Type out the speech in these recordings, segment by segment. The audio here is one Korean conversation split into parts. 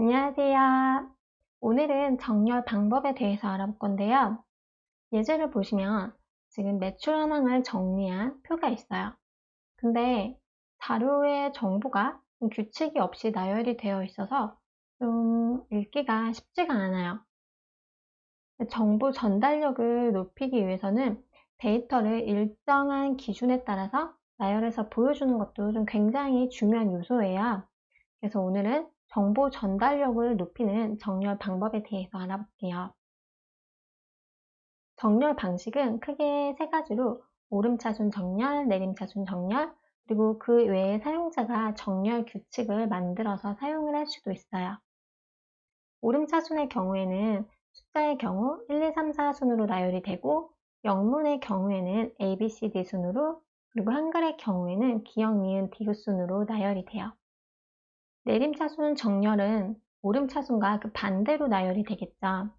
안녕하세요. 오늘은 정렬 방법에 대해서 알아볼 건데요. 예제를 보시면 지금 매출 현황을 정리한 표가 있어요. 근데 자료의 정보가 좀 규칙이 없이 나열이 되어 있어서 좀 읽기가 쉽지가 않아요. 정보 전달력을 높이기 위해서는 데이터를 일정한 기준에 따라서 나열해서 보여주는 것도 좀 굉장히 중요한 요소예요. 그래서 오늘은 정보 전달력을 높이는 정렬 방법에 대해서 알아볼게요. 정렬 방식은 크게 세 가지로 오름차순 정렬, 내림차순 정렬, 그리고 그 외에 사용자가 정렬 규칙을 만들어서 사용을 할 수도 있어요. 오름차순의 경우에는 숫자의 경우 1, 2, 3, 4 순으로 나열이 되고, 영문의 경우에는 A, B, C, D 순으로, 그리고 한글의 경우에는 기역, 니은, 디귿 순으로 나열이 돼요. 내림차순 정렬은 오름차순과 그 반대로 나열이 되겠죠.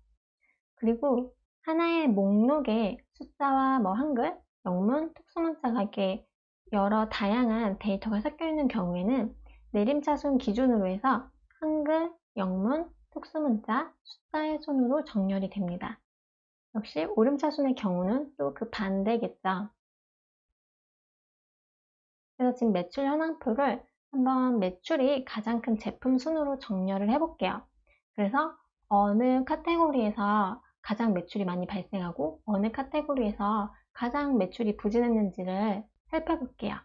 그리고 하나의 목록에 숫자와 한글, 영문, 특수문자가 이렇게 여러 다양한 데이터가 섞여 있는 경우에는 내림차순 기준으로 해서 한글, 영문, 특수문자, 숫자의 순으로 정렬이 됩니다. 역시 오름차순의 경우는 또 그 반대겠죠. 그래서 지금 매출 현황표를 한번 매출이 가장 큰 제품 순으로 정렬을 해볼게요. 그래서 어느 카테고리에서 가장 매출이 많이 발생하고 어느 카테고리에서 가장 매출이 부진했는지를 살펴볼게요.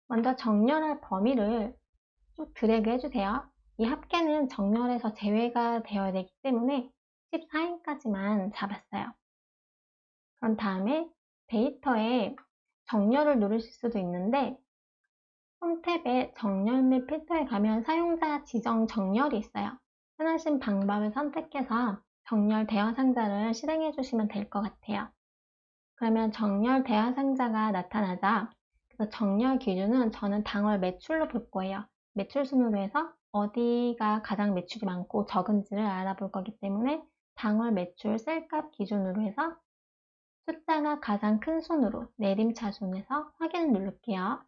먼저 정렬할 범위를 쭉 드래그 해주세요. 이 합계는 정렬에서 제외가 되어야 되기 때문에 14인까지만 잡았어요. 그런 다음에 데이터에 정렬을 누르실 수도 있는데 홈 탭에 정렬 및 필터에 가면 사용자 지정 정렬이 있어요. 편하신 방법을 선택해서 정렬 대화 상자를 실행해 주시면 될 것 같아요. 그러면 정렬 대화 상자가 나타나자 그래서 정렬 기준은 저는 당월 매출로 볼 거예요. 매출 순으로 해서 어디가 가장 매출이 많고 적은지를 알아볼 거기 때문에 당월 매출 셀값 기준으로 해서 숫자가 가장 큰 순으로 내림차순에서 확인을 누를게요.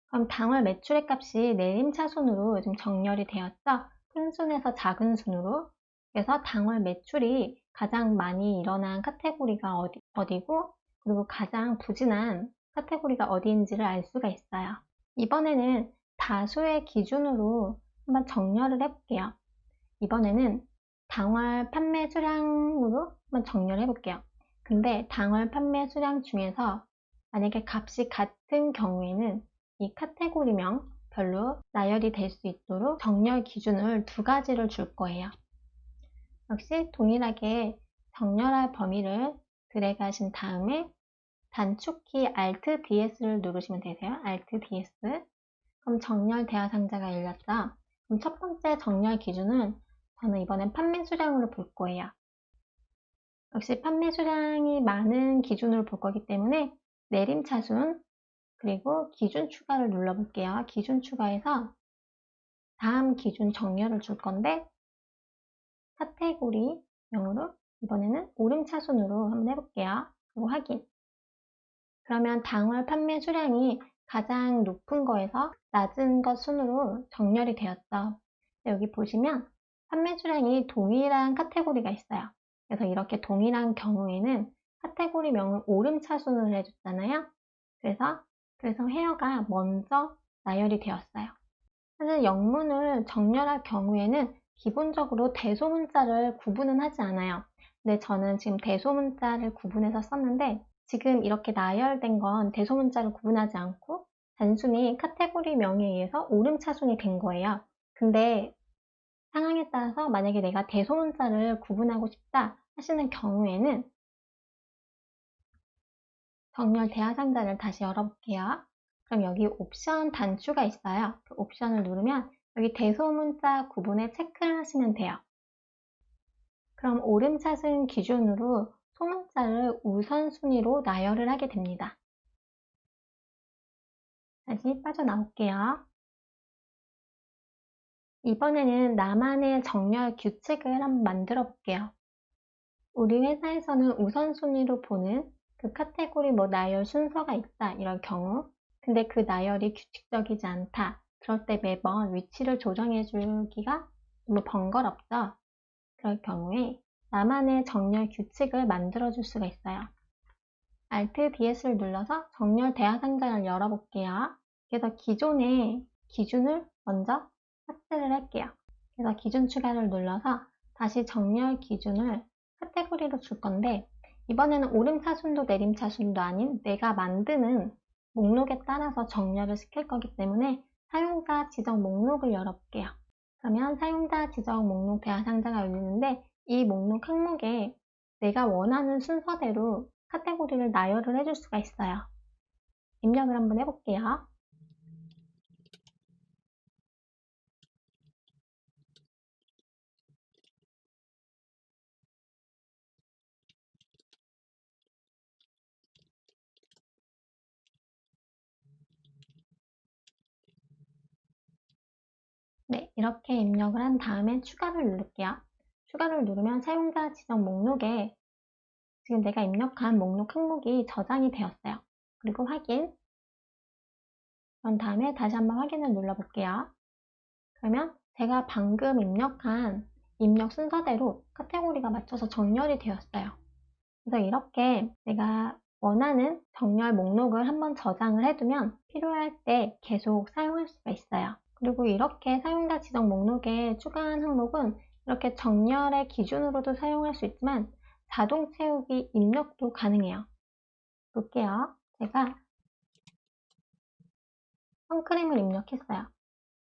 그럼 당월 매출의 값이 내림차순으로 지금 정렬이 되었죠? 큰 순에서 작은 순으로. 그래서 당월 매출이 가장 많이 일어난 카테고리가 어디고 그리고 가장 부진한 카테고리가 어디인지를 알 수가 있어요. 이번에는 다수의 기준으로 한번 정렬을 해볼게요. 이번에는 당월 판매 수량으로 한번 정렬해 볼게요. 근데 당월 판매 수량 중에서 만약에 값이 같은 경우에는 이 카테고리명 별로 나열이 될 수 있도록 정렬 기준을 두 가지를 줄 거예요. 역시 동일하게 정렬할 범위를 드래그 하신 다음에 단축키 Alt DS를 누르시면 되세요. Alt DS. 그럼 정렬 대화 상자가 열렸죠. 그럼 첫 번째 정렬 기준은 저는 이번엔 판매 수량으로 볼 거예요. 역시 판매 수량이 많은 기준으로 볼 거기 때문에 내림차순 그리고 기준 추가를 눌러볼게요. 기준 추가해서 다음 기준 정렬을 줄 건데 카테고리명으로 이번에는 오름차순으로 한번 해볼게요. 그리고 확인. 그러면 당월 판매 수량이 가장 높은 거에서 낮은 것 순으로 정렬이 되었죠. 여기 보시면 판매 수량이 동일한 카테고리가 있어요. 그래서 이렇게 동일한 경우에는 카테고리명을 오름차순으로 해줬잖아요. 그래서 헤어가 먼저 나열이 되었어요. 사실 영문을 정렬할 경우에는 기본적으로 대소문자를 구분은 하지 않아요. 근데 저는 지금 대소문자를 구분해서 썼는데 지금 이렇게 나열된 건 대소문자를 구분하지 않고 단순히 카테고리명에 의해서 오름차순이 된 거예요. 근데 상황에 따라서 만약에 내가 대소문자를 구분하고 싶다 하시는 경우에는 정렬 대화 상자를 다시 열어볼게요. 그럼 여기 옵션 단추가 있어요. 그 옵션을 누르면 여기 대소문자 구분에 체크를 하시면 돼요. 그럼 오름차순 기준으로 소문자를 우선순위로 나열을 하게 됩니다. 다시 빠져나올게요. 이번에는 나만의 정렬 규칙을 한번 만들어 볼게요. 우리 회사에서는 우선순위로 보는 그 카테고리 나열 순서가 있다 이런 경우 근데 그 나열이 규칙적이지 않다 그럴 때 매번 위치를 조정해 주기가 너무 번거롭죠? 그럴 경우에 나만의 정렬 규칙을 만들어줄 수가 있어요. Alt DS를 눌러서 정렬 대화 상자를 열어볼게요. 그래서 기존의 기준을 먼저 삭제를 할게요. 그래서 기준 추가를 눌러서 다시 정렬 기준을 카테고리로 줄 건데 이번에는 오름차순도 내림차순도 아닌 내가 만드는 목록에 따라서 정렬을 시킬 거기 때문에 사용자 지정 목록을 열어볼게요. 그러면 사용자 지정 목록 대화 상자가 열리는데 이 목록 항목에 내가 원하는 순서대로 카테고리를 나열을 해줄 수가 있어요. 입력을 한번 해볼게요. 네, 이렇게 입력을 한 다음에 추가를 누를게요. 추가를 누르면 사용자 지정 목록에 지금 내가 입력한 목록 항목이 저장이 되었어요. 그리고 확인. 그런 다음에 다시 한번 확인을 눌러볼게요. 그러면 제가 방금 입력한 입력 순서대로 카테고리가 맞춰서 정렬이 되었어요. 그래서 이렇게 내가 원하는 정렬 목록을 한번 저장을 해두면 필요할 때 계속 사용할 수가 있어요. 그리고 이렇게 사용자 지정 목록에 추가한 항목은 이렇게 정렬의 기준으로도 사용할 수 있지만 자동 채우기 입력도 가능해요. 볼게요. 제가 선크림을 입력했어요.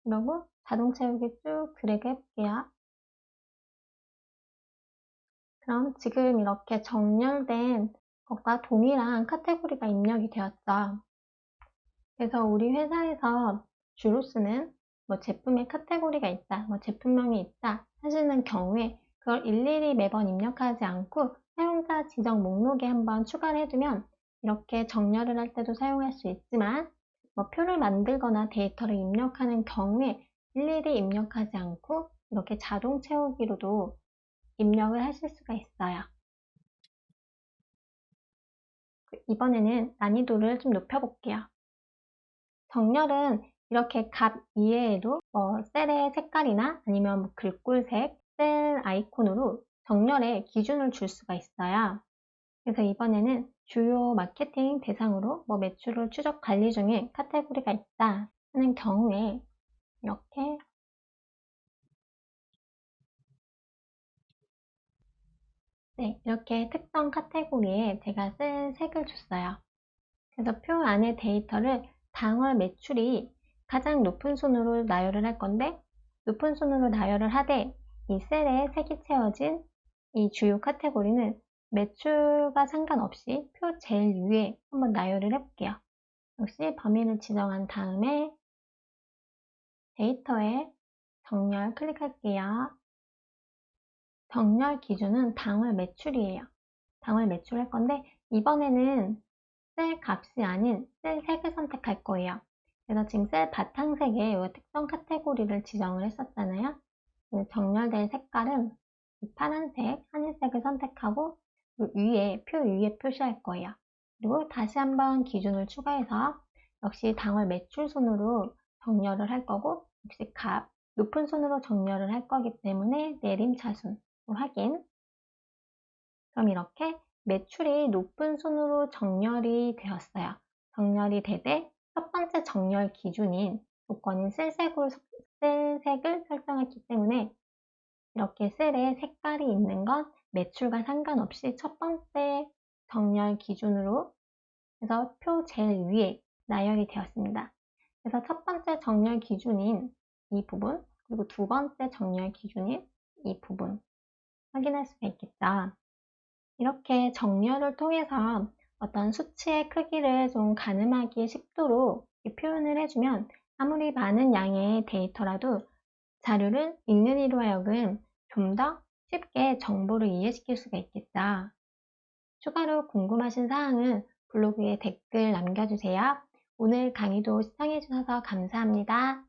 그리고 자동 채우기 쭉 드래그 해볼게요. 그럼 지금 이렇게 정렬된 것과 동일한 카테고리가 입력이 되었죠. 그래서 우리 회사에서 주로 쓰는 제품의 카테고리가 있다, 제품명이 있다 하시는 경우에 그걸 일일이 매번 입력하지 않고 사용자 지정 목록에 한번 추가를 해두면 이렇게 정렬을 할 때도 사용할 수 있지만 표를 만들거나 데이터를 입력하는 경우에 일일이 입력하지 않고 이렇게 자동 채우기로도 입력을 하실 수가 있어요. 이번에는 난이도를 좀 높여볼게요. 정렬은 이렇게 값 이외에도 셀의 색깔이나 아니면 글꼴색, 셀 아이콘으로 정렬의 기준을 줄 수가 있어요. 그래서 이번에는 주요 마케팅 대상으로 매출을 추적 관리 중에 카테고리가 있다 하는 경우에 이렇게 이렇게 특정 카테고리에 제가 셀 색을 줬어요. 그래서 표 안에 데이터를 당월 매출이 가장 높은 순으로 나열을 할 건데 높은 순으로 나열을 하되 이 셀에 색이 채워진 이 주요 카테고리는 매출과 상관없이 표 제일 위에 한번 나열을 해볼게요. 역시 범위를 지정한 다음에 데이터에 정렬 클릭할게요. 정렬 기준은 당월 매출이에요. 당월 매출 할 건데 이번에는 셀 값이 아닌 셀 색을 선택할 거예요. 그래서 지금 셀 바탕색에 이 특정 카테고리를 지정을 했었잖아요. 정렬된 색깔은 파란색, 하늘색을 선택하고 위에, 표 위에 표시할 거예요. 그리고 다시 한번 기준을 추가해서 역시 당월 매출 순으로 정렬을 할 거고 역시 값, 높은 순으로 정렬을 할 거기 때문에 내림차순 확인. 그럼 이렇게 매출이 높은 순으로 정렬이 되었어요. 정렬이 되되 첫 번째 정렬 기준인 조건인 셀색을 설정했기 때문에 이렇게 셀에 색깔이 있는 건 매출과 상관없이 첫 번째 정렬 기준으로 해서 표 제일 위에 나열이 되었습니다. 그래서 첫 번째 정렬 기준인 이 부분 그리고 두 번째 정렬 기준인 이 부분 확인할 수가 있겠죠. 이렇게 정렬을 통해서 어떤 수치의 크기를 좀 가늠하기 쉽도록 표현을 해주면 아무리 많은 양의 데이터라도 자료를 읽는 이로 하여금 좀 더 쉽게 정보를 이해시킬 수가 있겠죠. 추가로 궁금하신 사항은 블로그에 댓글 남겨주세요. 오늘 강의도 시청해주셔서 감사합니다.